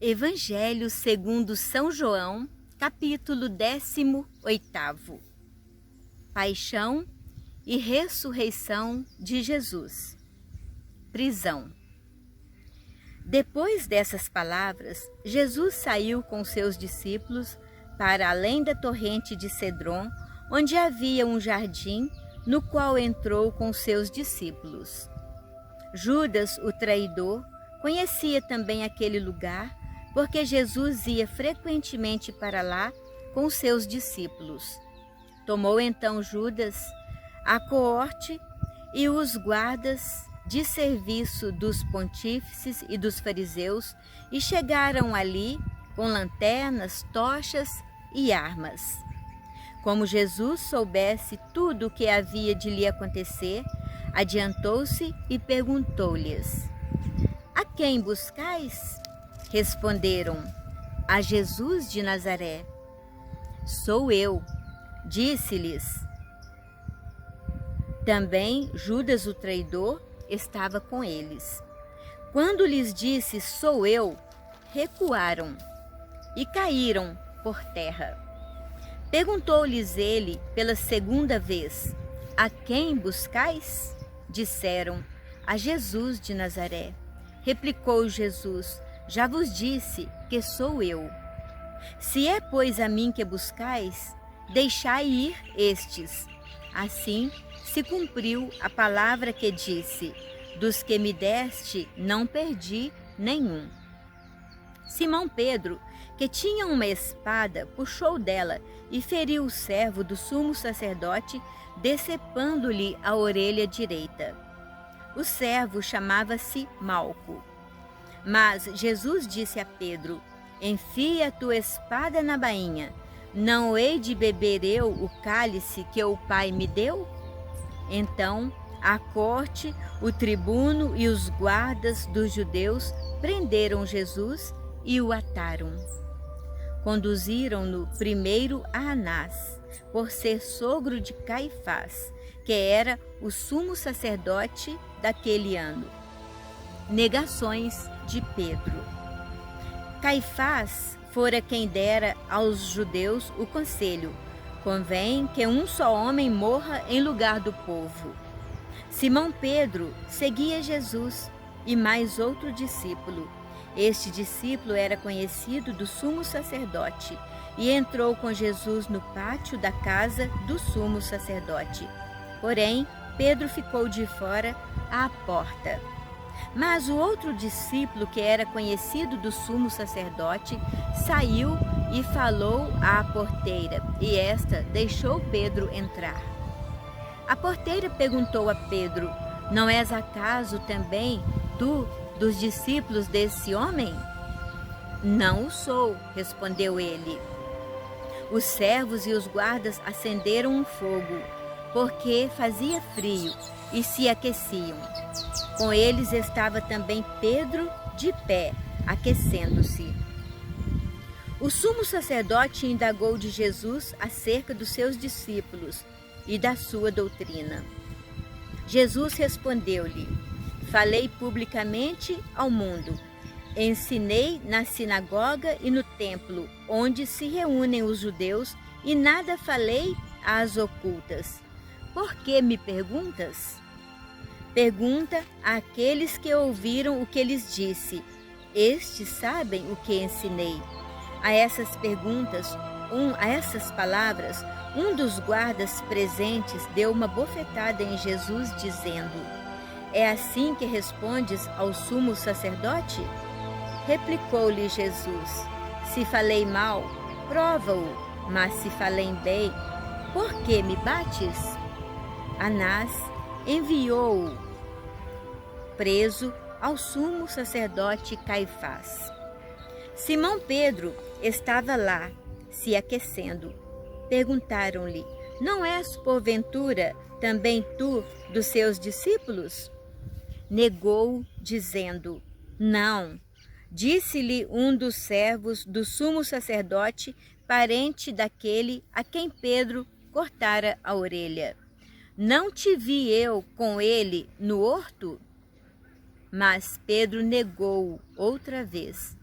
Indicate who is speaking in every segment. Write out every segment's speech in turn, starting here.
Speaker 1: Evangelho segundo São João, capítulo 18. Paixão e ressurreição de Jesus. Prisão. Depois dessas palavras, Jesus saiu com seus discípulos para além da torrente de Cedron, onde havia um jardim, no qual entrou com seus discípulos. Judas, o traidor, conhecia também aquele lugar, porque Jesus ia frequentemente para lá com seus discípulos. Tomou então Judas a coorte e os guardas de serviço dos pontífices e dos fariseus e chegaram ali com lanternas, tochas e armas. Como Jesus soubesse tudo o que havia de lhe acontecer, adiantou-se e perguntou-lhes: "A quem buscais?" Responderam: "A Jesus de Nazaré." "Sou eu," disse-lhes. Também Judas, o traidor, estava com eles. Quando lhes disse: "Sou eu," recuaram e caíram por terra. Perguntou-lhes ele pela segunda vez: "A quem buscais?" Disseram: "A Jesus de Nazaré." Replicou Jesus: "Já vos disse que sou eu. Se é, pois, a mim que buscais, deixai ir estes." Assim se cumpriu a palavra que disse: "Dos que me deste, não perdi nenhum." Simão Pedro, que tinha uma espada, puxou dela e feriu o servo do sumo sacerdote, decepando-lhe a orelha direita. O servo chamava-se Malco. Mas Jesus disse a Pedro: "Enfia a tua espada na bainha. Não hei de beber eu o cálice que o Pai me deu?" Então a corte, o tribuno e os guardas dos judeus prenderam Jesus e o ataram. Conduziram-no primeiro a Anás, por ser sogro de Caifás, que era o sumo sacerdote daquele ano. Negações de Pedro. Caifás fora quem dera aos judeus o conselho: "Convém que um só homem morra em lugar do povo." Simão Pedro seguia Jesus e mais outro discípulo. Este discípulo era conhecido do sumo sacerdote e entrou com Jesus no pátio da casa do sumo sacerdote. Porém, Pedro ficou de fora à porta. Mas o outro discípulo, que era conhecido do sumo sacerdote, saiu e falou à porteira, e esta deixou Pedro entrar. A porteira perguntou a Pedro: "Não és acaso também tu dos discípulos desse homem?" "Não o sou," respondeu ele. Os servos e os guardas acenderam um fogo, porque fazia frio, e se aqueciam. Com eles estava também Pedro de pé, aquecendo-se. O sumo sacerdote indagou de Jesus acerca dos seus discípulos e da sua doutrina. Jesus respondeu-lhe: "Falei publicamente ao mundo. Ensinei na sinagoga e no templo, onde se reúnem os judeus, e nada falei às ocultas. Por que me perguntas? Pergunta àqueles que ouviram o que lhes disse. Estes sabem o que ensinei." A essas palavras, um dos guardas presentes deu uma bofetada em Jesus, dizendo: "É assim que respondes ao sumo sacerdote?" Replicou-lhe Jesus: "Se falei mal, prova-o, mas se falei bem, por que me bates?" Anás enviou-o preso ao sumo sacerdote Caifás. Simão Pedro estava lá, se aquecendo. Perguntaram-lhe: "Não és, porventura, também tu dos seus discípulos?" Negou, dizendo: "Não." Disse-lhe um dos servos do sumo sacerdote, parente daquele a quem Pedro cortara a orelha: "Não te vi eu com ele no horto?" Mas Pedro negou outra vez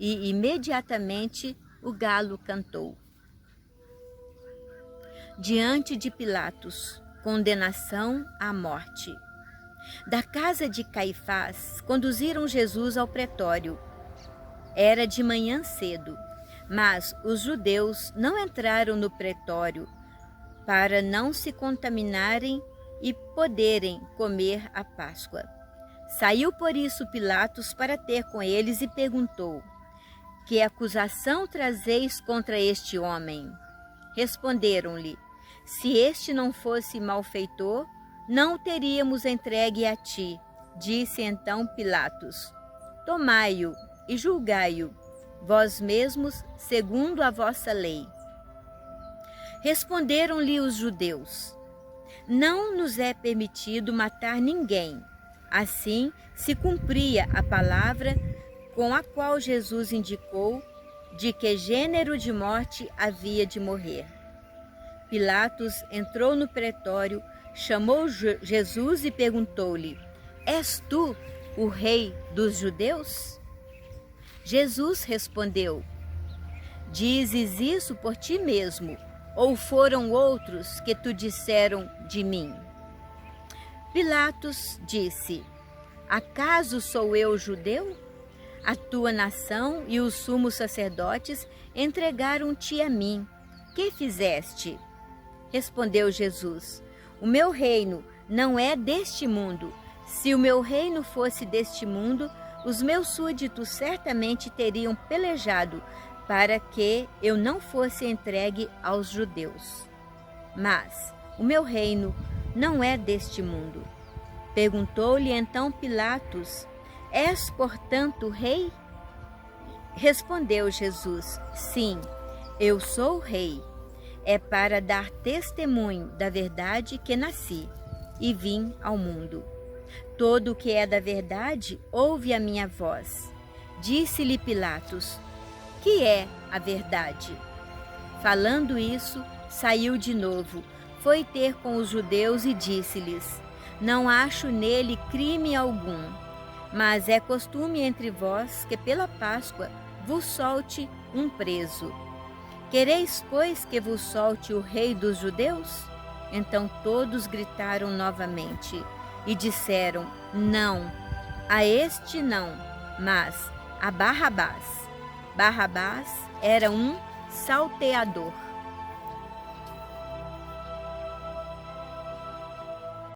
Speaker 1: e imediatamente o galo cantou. Diante de Pilatos, condenação à morte. Da casa de Caifás, conduziram Jesus ao pretório. Era de manhã cedo, mas os judeus não entraram no pretório para não se contaminarem e poderem comer a Páscoa. Saiu por isso Pilatos para ter com eles e perguntou: que acusação trazeis contra este homem? Responderam-lhe: se este não fosse malfeitor, não o teríamos entregue a ti. Disse então Pilatos: tomai-o e julgai-o, vós mesmos, segundo a vossa lei. Responderam-lhe os judeus: não nos é permitido matar ninguém. Assim se cumpria a palavra com a qual Jesus indicou de que gênero de morte havia de morrer. Pilatos entrou no pretório, chamou Jesus e perguntou-lhe: és tu o rei dos judeus? Jesus respondeu: dizes isso por ti mesmo, ou foram outros que tu disseram de mim? Pilatos disse: acaso sou eu judeu? A tua nação e os sumos sacerdotes entregaram-te a mim. Que fizeste? Respondeu Jesus: o meu reino não é deste mundo. Se o meu reino fosse deste mundo, os meus súditos certamente teriam pelejado para que eu não fosse entregue aos judeus. Mas o meu reino não é deste mundo. Perguntou-lhe então Pilatos: és, portanto, rei? Respondeu Jesus: sim, eu sou o rei. É para dar testemunho da verdade que nasci e vim ao mundo. Todo o que é da verdade ouve a minha voz. Disse-lhe Pilatos: que é a verdade? Falando isso, saiu de novo, foi ter com os judeus e disse-lhes: não acho nele crime algum, mas é costume entre vós que pela Páscoa vos solte um preso. Quereis, pois, que vos solte o rei dos judeus? Então todos gritaram novamente e disseram: não, a este não, mas a Barrabás. Barrabás era um salteador.